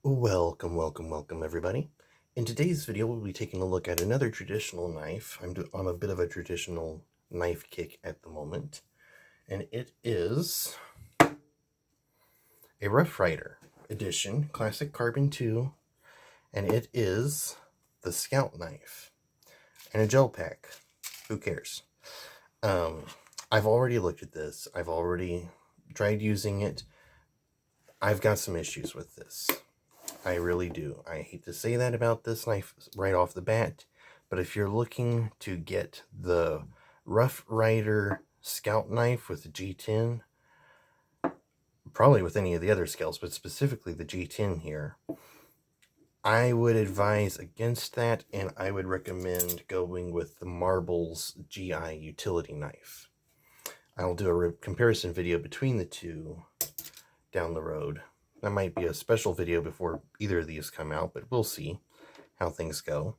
Welcome everybody. In today's video, we'll be taking a look at another traditional knife. I'm on a bit of a traditional knife kick at the moment, and it is a Rough Rider edition, classic carbon 2, and it is the Scout knife and a gel pack. Who cares? I've already looked at this. I've already tried using it. I've got some issues with this. I really do. I hate to say that about this knife right off the bat, but if you're looking to get the Rough Rider Scout knife with the G10, probably with any of the other scales, but specifically the G10 here, I would advise against that, and I would recommend going with the Marbles GI utility knife. I'll do a comparison video between the two down the road. That might be a special video before either of these come out, but we'll see how things go.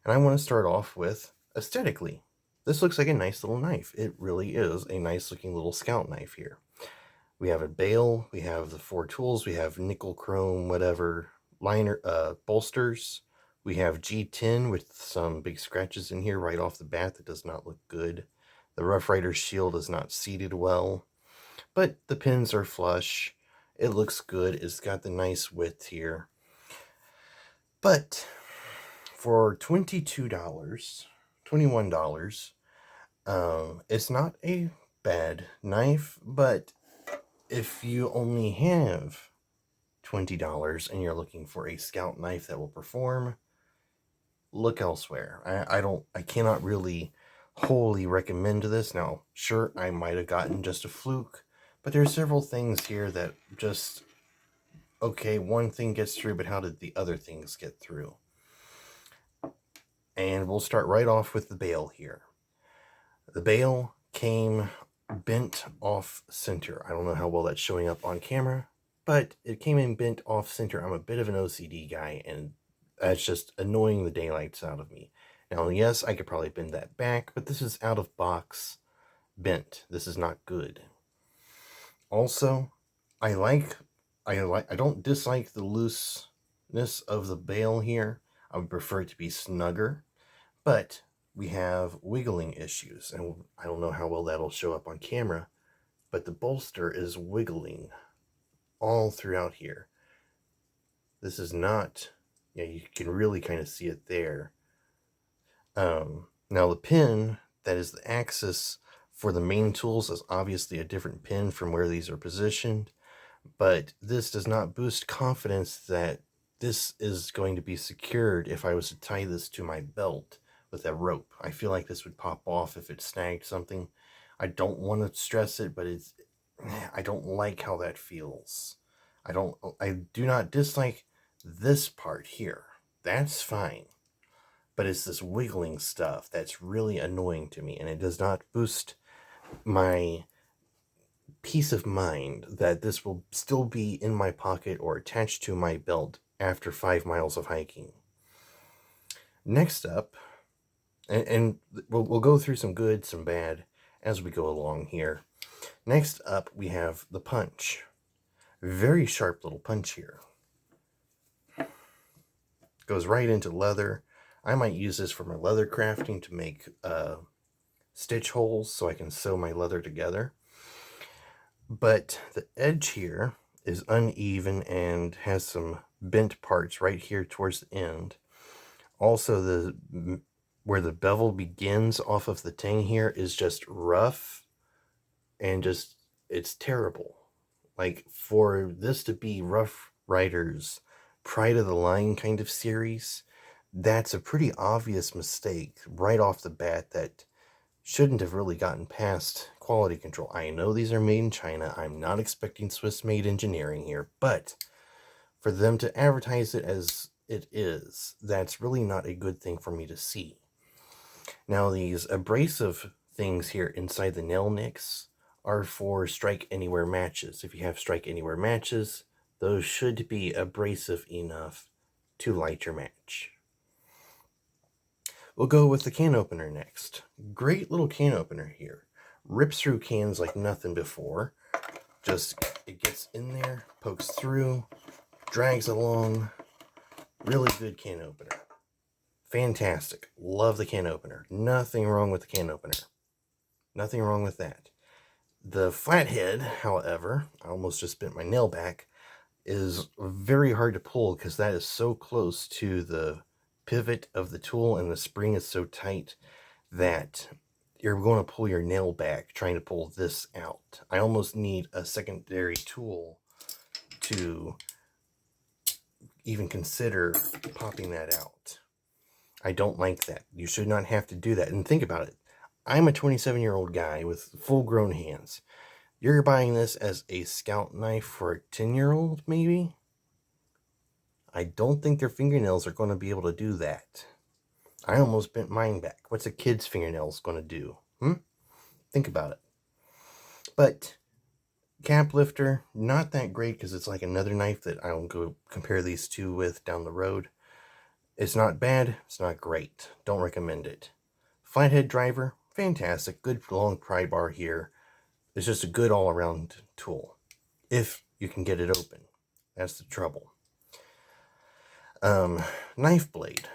And I want to start off with aesthetically. This looks like a nice little knife. It really is a nice looking little Scout knife here. We have a bail, we have the 4 tools, we have nickel chrome, whatever, liner, bolsters. We have G10 with some big scratches in here right off the bat that does not look good. The Rough Rider shield is not seated well, but the pins are flush. It looks good. It's got the nice width here. But for $22, $21, it's not a bad knife, but if you only have $20 and you're looking for a Scout knife that will perform, look elsewhere. I cannot really wholly recommend this. Now, sure, I might have gotten just a fluke, but there's several things here that just, okay, one thing gets through, but how did the other things get through? And we'll start right off with the bail here. The bail came bent off center. I don't know how well that's showing up on camera, but it came in bent off center. I'm a bit of an OCD guy, and that's just annoying the daylights out of me. Now, yes, I could probably bend that back, but this is out of box bent. This is not good. Also, I don't dislike the looseness of the bail here. I would prefer it to be snugger, but we have wiggling issues, and I don't know how well that'll show up on camera, but the bolster is wiggling all throughout here. This is not, you can really kind of see it there. Now the pin that is the axis for the main tools is obviously a different pin from where these are positioned, but this does not boost confidence that this is going to be secured if I was to tie this to my belt with a rope. I feel like this would pop off if it snagged something. I don't want to stress it, but I don't like how that feels. I do not dislike this part here. That's fine. But it's this wiggling stuff that's really annoying to me, and it does not boost my peace of mind that this will still be in my pocket or attached to my belt after 5 miles of hiking. Next up, and we'll go through some good, some bad as we go along here. Next up, we have the punch. Very sharp little punch here. Goes right into leather. I might use this for my leather crafting to make stitch holes so I can sew my leather together. But the edge here is uneven and has some bent parts right here towards the end. Also, where the bevel begins off of the tang here is just rough and just, it's terrible. Like, for this to be Rough Rider's Pride of the Line kind of series, that's a pretty obvious mistake right off the bat that shouldn't have really gotten past quality control. I know these are made in China. I'm not expecting Swiss-made engineering here, but for them to advertise it as it is, that's really not a good thing for me to see. Now, these abrasive things here inside the nail nicks are for strike anywhere matches. If you have strike anywhere matches, those should be abrasive enough to light your match. We'll go with the can opener next. Great little can opener here. Rips through cans like nothing before. Just, it gets in there, pokes through, drags along. Really good can opener. Fantastic. Love the can opener. Nothing wrong with the can opener. Nothing wrong with that. The flathead, however, I almost just bent my nail back, is very hard to pull because that is so close to the pivot of the tool and the spring is so tight that you're going to pull your nail back trying to pull this out. I almost need a secondary tool to even consider popping that out. I don't like that. You should not have to do that. And think about it. I'm a 27-year-old guy with full-grown hands. You're buying this as a scout knife for a 10-year-old, maybe? I don't think their fingernails are going to be able to do that. I almost bent mine back. What's a kid's fingernails going to do? Think about it. But cap lifter, not that great because it's like another knife that I'll go compare these two with down the road. It's not bad. It's not great. Don't recommend it. Flathead driver, fantastic. Good long pry bar here. It's just a good all-around tool. If you can get it open. That's the trouble. Knife blade.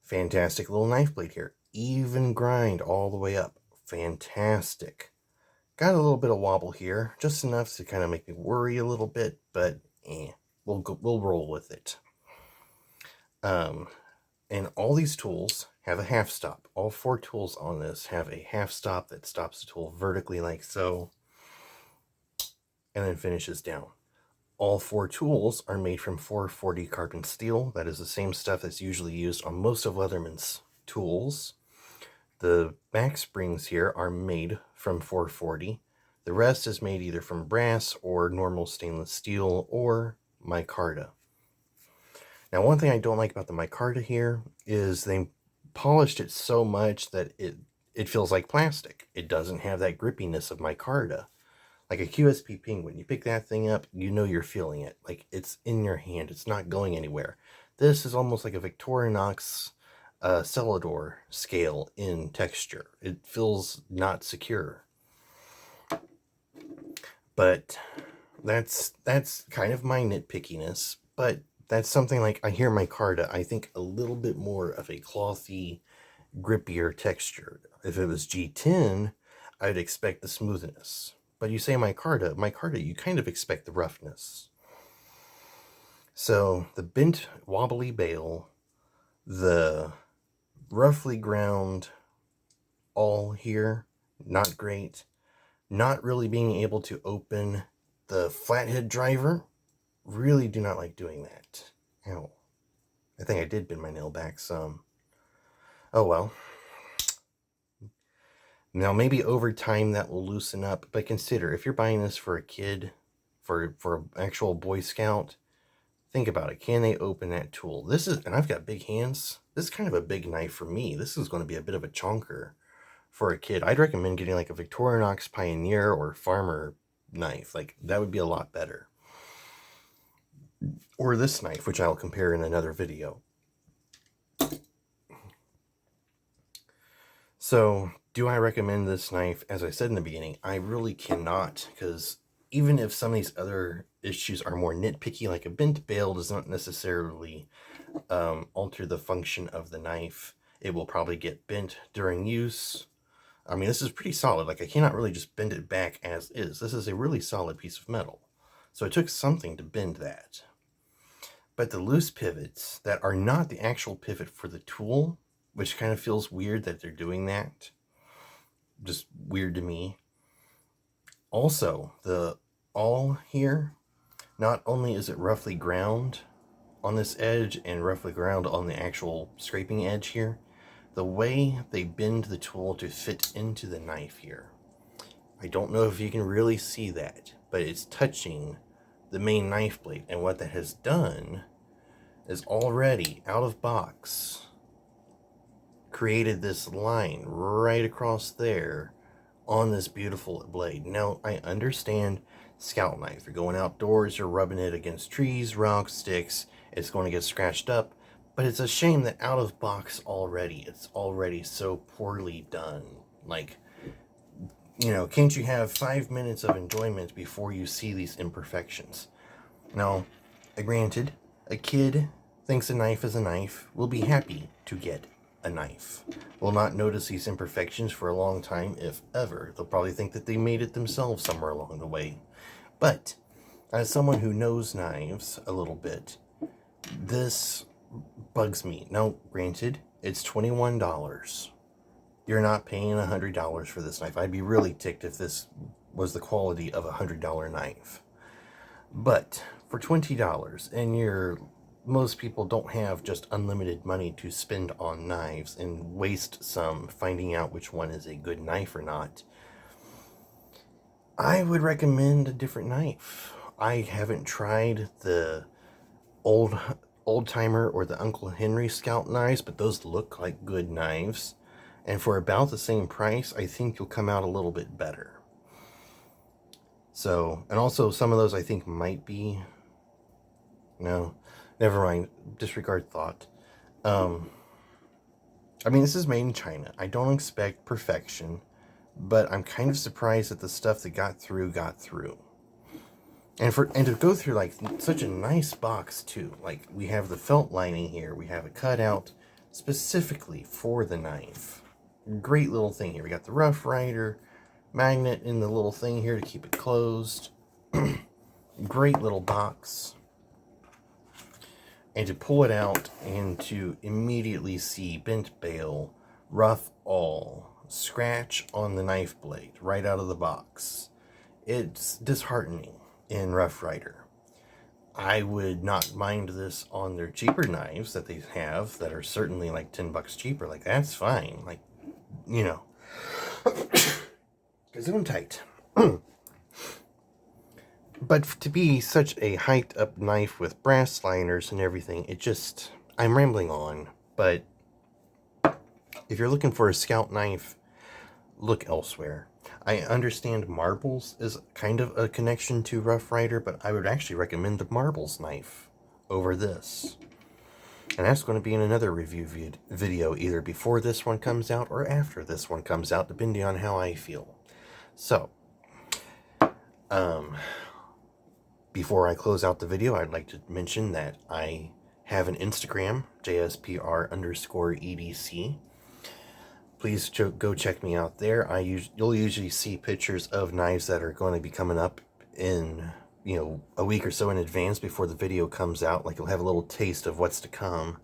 Fantastic little knife blade here. Even grind all the way up. Fantastic. Got a little bit of wobble here. Just enough to kind of make me worry a little bit. But we'll roll with it. And all these tools have a half stop. All 4 tools on this have a half stop that stops the tool vertically like so. And then finishes down. All 4 tools are made from 440 carbon steel. That is the same stuff that's usually used on most of Leatherman's tools. The back springs here are made from 440. The rest is made either from brass or normal stainless steel or micarta. Now, one thing I don't like about the micarta here is they polished it so much that it feels like plastic. It doesn't have that grippiness of micarta. Like a QSP Penguin, you pick that thing up, you know you're feeling it. Like it's in your hand, it's not going anywhere. This is almost like a Victorinox Celador scale in texture. It feels not secure. But that's kind of my nitpickiness. But that's something like I hear micarta, I think a little bit more of a clothy, grippier texture. If it was G10, I'd expect the smoothness. But you say micarta, you kind of expect the roughness. So the bent wobbly bail, the roughly ground all here, not great. Not really being able to open the flathead driver, really do not like doing that. Ow. I think I did bend my nail back some. Oh well. Now, maybe over time that will loosen up, but consider, if you're buying this for a kid, for an actual Boy Scout, think about it. Can they open that tool? This is, and I've got big hands. This is kind of a big knife for me. This is going to be a bit of a chonker for a kid. I'd recommend getting like a Victorinox Pioneer or Farmer knife. Like, that would be a lot better. Or this knife, which I'll compare in another video. So, do I recommend this knife? As I said in the beginning, I really cannot, because even if some of these other issues are more nitpicky, like a bent bail does not necessarily alter the function of the knife. It will probably get bent during use. I mean, this is pretty solid. Like, I cannot really just bend it back as is. This is a really solid piece of metal. So it took something to bend that. But the loose pivots that are not the actual pivot for the tool, which kind of feels weird that they're doing that. Just weird to me. Also, the awl here, not only is it roughly ground on this edge and roughly ground on the actual scraping edge here, the way they bend the tool to fit into the knife here. I don't know if you can really see that, but it's touching the main knife blade. And what that has done is already, out of box, created this line right across there on this beautiful blade. Now, I understand scout knife. You're going outdoors, you're rubbing it against trees, rocks, sticks. It's going to get scratched up. But it's a shame that out of box already, it's already so poorly done. Like, you know, can't you have 5 minutes of enjoyment before you see these imperfections? Now, Granted, a kid thinks a knife is a knife, will be happy to get a knife. Will not notice these imperfections for a long time, if ever. They'll probably think that they made it themselves somewhere along the way. But as someone who knows knives a little bit, this bugs me. Now, granted, it's $21. You're not paying $100 for this knife. I'd be really ticked if this was the quality of a $100 knife. But for $20, and most people don't have just unlimited money to spend on knives and waste some finding out which one is a good knife or not, I would recommend a different knife. I haven't tried the old timer or the Uncle Henry Scout knives, but those look like good knives. And for about the same price, I think you'll come out a little bit better. So, and also some of those I think might be, no, never mind, disregard thought. I mean, this is made in China. I don't expect perfection, but I'm kind of surprised that the stuff that got through. And to go through like such a nice box too. Like, we have the felt lining here. We have it cut out specifically for the knife. Great little thing here. We got the Rough Rider magnet in the little thing here to keep it closed. Great little box. And to pull it out and to immediately see bent bail, rough awl, scratch on the knife blade right out of the box. It's disheartening in Rough Rider. I would not mind this on their cheaper knives that they have that are certainly like $10 cheaper. Like, that's fine. Like, you know, gesundheit. But to be such a hyped up knife with brass liners and everything, I'm rambling on. But if you're looking for a Scout knife, look elsewhere. I understand Marbles is kind of a connection to Rough Rider, but I would actually recommend the Marbles knife over this. And that's going to be in another review video, either before this one comes out or after this one comes out, depending on how I feel. So, before I close out the video, I'd like to mention that I have an Instagram, JSPR_EDC. Please go check me out there. You'll usually see pictures of knives that are going to be coming up in, a week or so in advance before the video comes out. Like, you'll have a little taste of what's to come.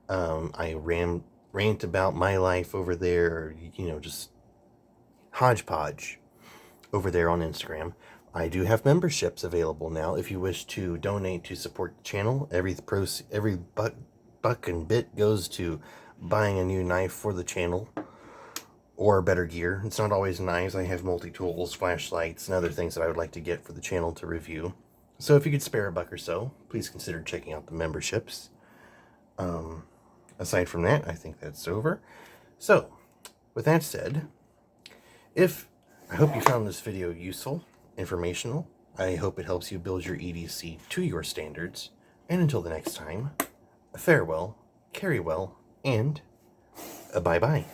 I rant about my life over there, just hodgepodge over there on Instagram. I do have memberships available now if you wish to donate to support the channel. Every buck and bit goes to buying a new knife for the channel or better gear. It's not always knives. I have multi-tools, flashlights, and other things that I would like to get for the channel to review. So if you could spare $1 or so, please consider checking out the memberships. Aside from that, I think that's over. So, with that said, I hope you found this video useful, informational. I hope it helps you build your EDC to your standards. And until the next time, farewell, carry well, and bye-bye.